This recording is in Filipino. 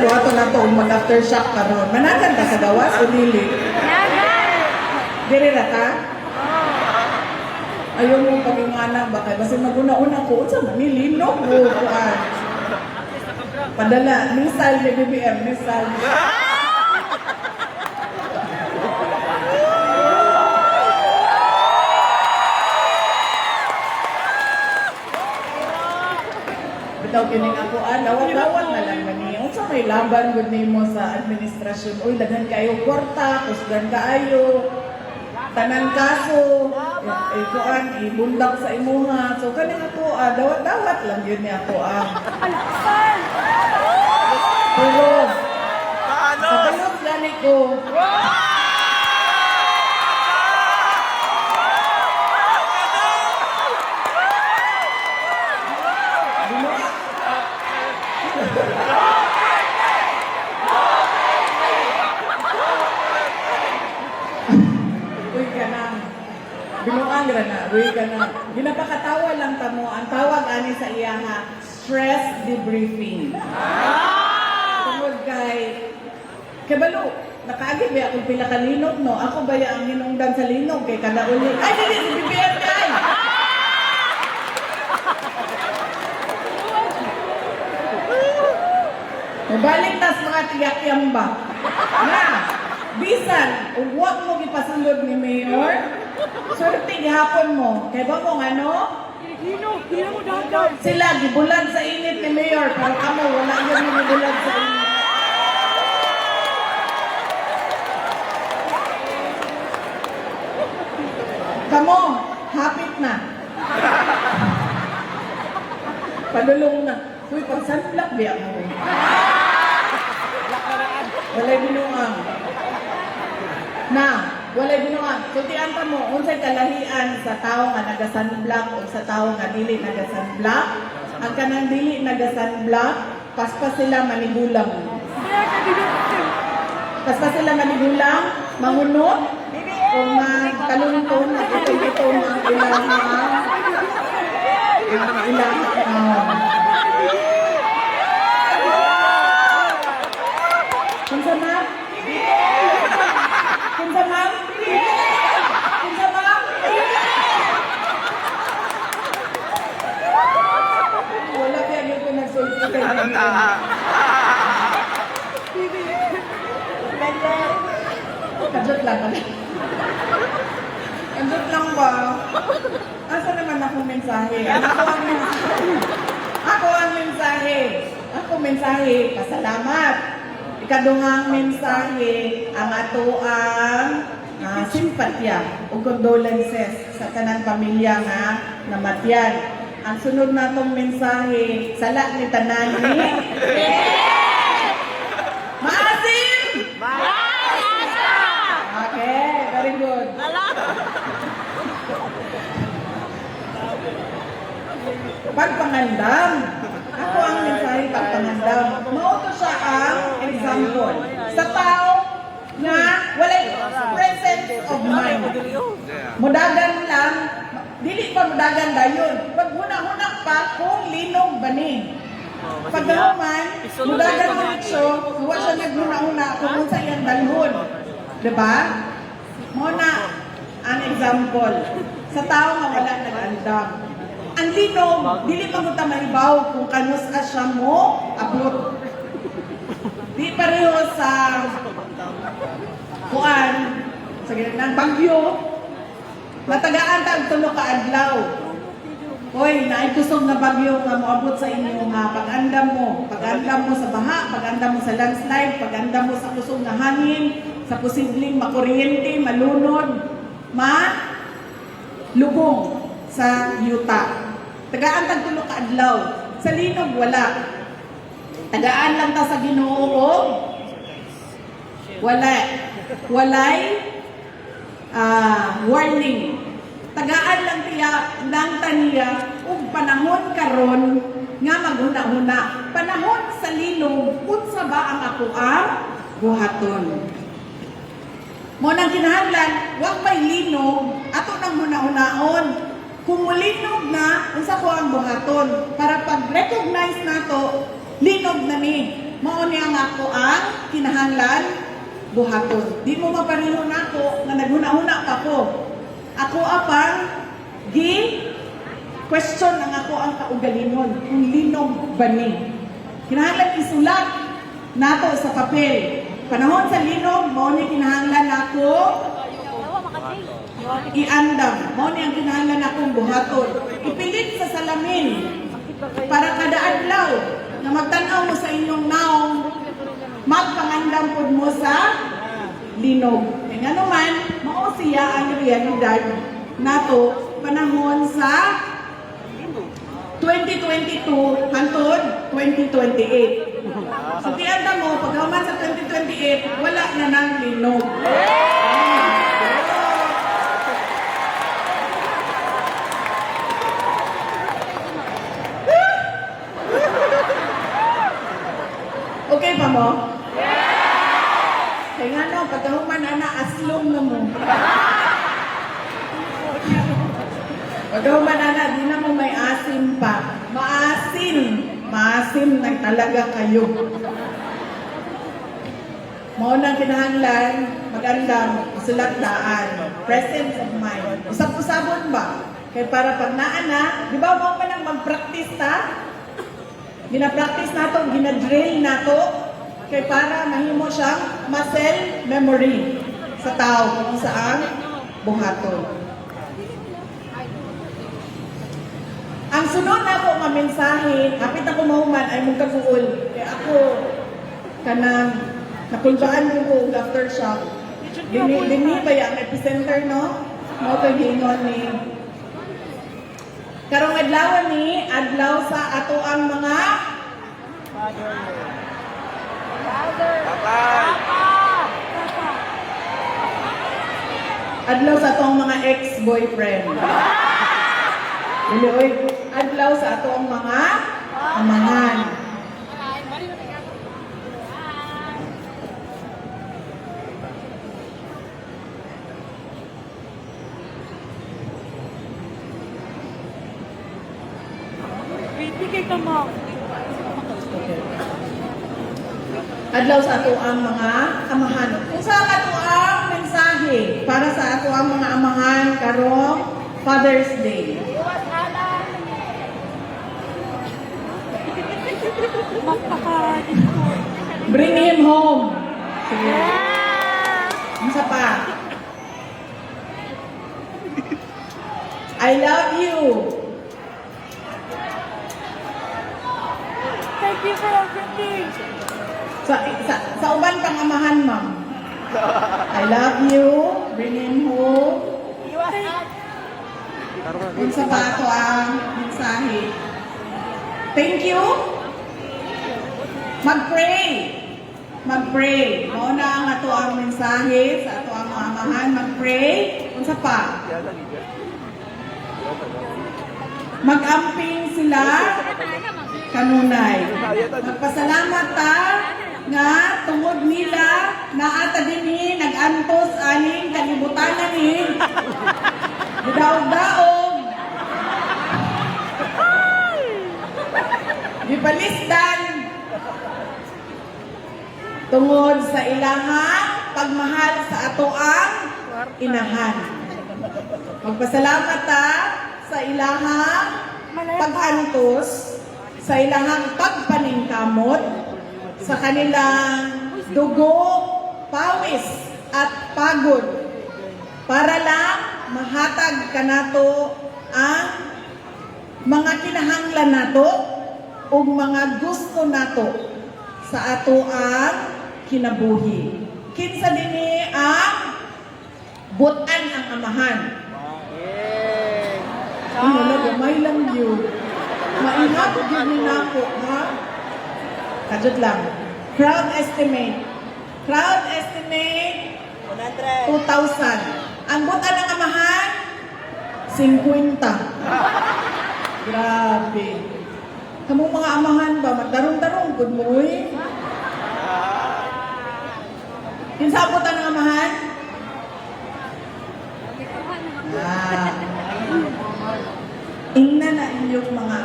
buhato na to mag-aftershock karon. Managan ka sa gawas o dili? Dili ra ta? Ayaw mo pag-ingana ba kay basta maguna-una ko unsa man ni linog mo kuan. Padala missile ni BBM missile. Bitaw kining ako dawat-dawat na lang gani. Unsa may laban gud nimo sa administrasyon? Uy daghan kayo kwarta, kusgan kaayo. Tanan kaso, kuan ibundak sa imuha. So kaning ako dawat-dawat lang yun ni ako Pero kapalos gani ko. Binuang ra na, uy ka na. Ginapakatawa lang tamo. Ang tawag ani sa iya nga, stress debriefing. Tungod kay balo, nakaagid ba akong pila ka linog, no? Ako ba ang hinungdan sa linog kay kada uli? Ay, dili, si BBM kay! Mabalik tas mga tiyak-tiyang ba? Na, bisan, huwag mo ipasulod ni Mayor, surti gihapon mo. Kaya ba mong ano? Hino mo dagat. Sila, gibulan sa init ni Mayor. Pero kamo, wala yun yung gibulan sa init. Kamo, hapit na. Padulong na. Uy, pag sunblock biya mo. Walay binuang. Na, walay binuang. Sultian pa mo, unsay kalahian sa tao nga naga-sunblock o sa tao nga dili naga-sunblock. Ang kanang dili naga-sunblock, paspas sila manigulang. Paspas sila manigulang, mangunot, o magkalunton, nagitong-itong ang ilang Kunsa ma'am? Kunsa ma'am? Kunsa ma'am? Wala kaya nyo ko nagsulti kayo. Kadjot lang kami. Kadjot lang ba? Asa naman akong mensahe? Ako ang mensahe. Ako mensahe. Pasalamat. Ikaduhang mensahe ang ato ang simpatya o condolences sa kanang pamilya nga namatyan. Ang sunod natong mensahe, sala ni tanan ni Maasim! Okay, very good. Pagpangandam. Ako ang mensahe pagpangandam. Mauto siya ang example sa tao na walay presence of mind. Mudagan lang, dili pa mudagan dayon. Pag huna-hunak pa kung linog ba ni. Pagdahuman, mudagan mo ito, huwa siya naghuna-huna kung unsa iyang dalhon. Diba? Muna ang example sa tao nga wala nag-andam. Ang linog, dili pa mo tamahibaw kung kanus ka siya mo abot. Di pareho sa kuan, sa ginang bagyo, natagaan tag tulo ka adlaw. Hoy, naikusog na bagyo nga moabot sa inyo nga pag-andam mo sa baha, pag-andam mo sa landslide, pag-andam mo sa kusog na hangin, sa posibleng makuryente, malunod, lubong sa yuta. Tagaan tag tulo ka adlaw. Sa linog wala. Tagaan lang ta sa Ginoo. Walay warning. Tagaan lang taniya ug panahon karon nga maghuna-huna. Panahon sa linog unsa ba ang ako ang buhaton. Mo nang kinahanglan, wag may linog ato nang huna-hunaon. Kung linog na, unsa ko ang buhaton para pag-recognize nato, linog na ni. mao niya nga ako ang kinahanglan buhaton. Di mo mapareho na ako nga naghuna-huna pa ko. Ako apang question ang ako ang kaugalingon kung linog ba ni. Kinahanglan isulat nato sa papel. Panahon sa linog, mao ni kinahanglan ako iandam. Mao ni ang kinahanglan akong buhaton. Ipilit sa salamin para kada adlaw na magtan-aw mo sa inyong naong magpangandam pod mo sa linog. E nga naman, mao siya ang realidad nato panahon sa 2022 hangtod 2028. So tianda mo, pagkaman sa 2028, wala na nang linog. Okay pa mo? Kaya nga no, pagkahuman ana, aslong na mo. Pagkahuman ana, di na mo may asim pa. Maasim. Maasim na talaga kayo. Mao nang kinahanglan, magandang sulatdaan. Presence of mind. Usap-usabon ba? Kaya para pag naana, di ba mo pa nang mag-practice ta? Gina-practice nato, gina-drill nato, kay para mahimo siyang muscle memory sa tao kung saan buhaton. Ang sunod na ako nga mensahe, hapit ako mahuman ay mong kaguol. Kaya ako, kanang nakulbaan ko aftershock. Dini ba yung epicenter, no? Mo kagingon ni karong adlaw ni adlaw sa ato ang mga adlaw sa ato ang mga ex-boyfriend. Oy, adlaw sa ato ang mga amahan. Adlaw sa ato ang mga amahan. Kung sa ato ang mensahe para sa ato ang mga amahan karong Father's Day. Bring him home. Sige. Isa pa. I love you. Thank you for everything. Sa uban pang amahan, ma'am. I love you. Bring him home. Kung sa bato ang mensahe. Thank you. Mag-pray. Mag-pray. Mauna ang ato ang mensahe sa ato ang mga amahan. Mag-pray. Kung sa pa. Mag-amping sila kanunay. Magpasalamat ta nga tungod nila na ata dinhi nag-antos aning kalibutan ni gidaog-daog gipalisdan tungod sa ilahang pagmahal sa ato ang inahan. Magpasalamat ta sa ilahang pag-antos, sa ilahang pagpaningkamot, sa kanilang dugo, pawis, at pagod, para lang mahatag kanato ang mga kinahanglan nato o mga gusto nato sa ato ang kinabuhi. Kinsa dinhi ang butan ang amahan. Ano na, gamay lang yun. Maingat, gini na ako, ha? Kadjot lang. Crowd estimate. Crowd estimate, 2,000. Ang butan ng amahan, 50. Grabe. Kamong mga amahan ba, magdarong-darong, good mo eh. Kinsa ang butan ng amahan? Ingna na inyong mga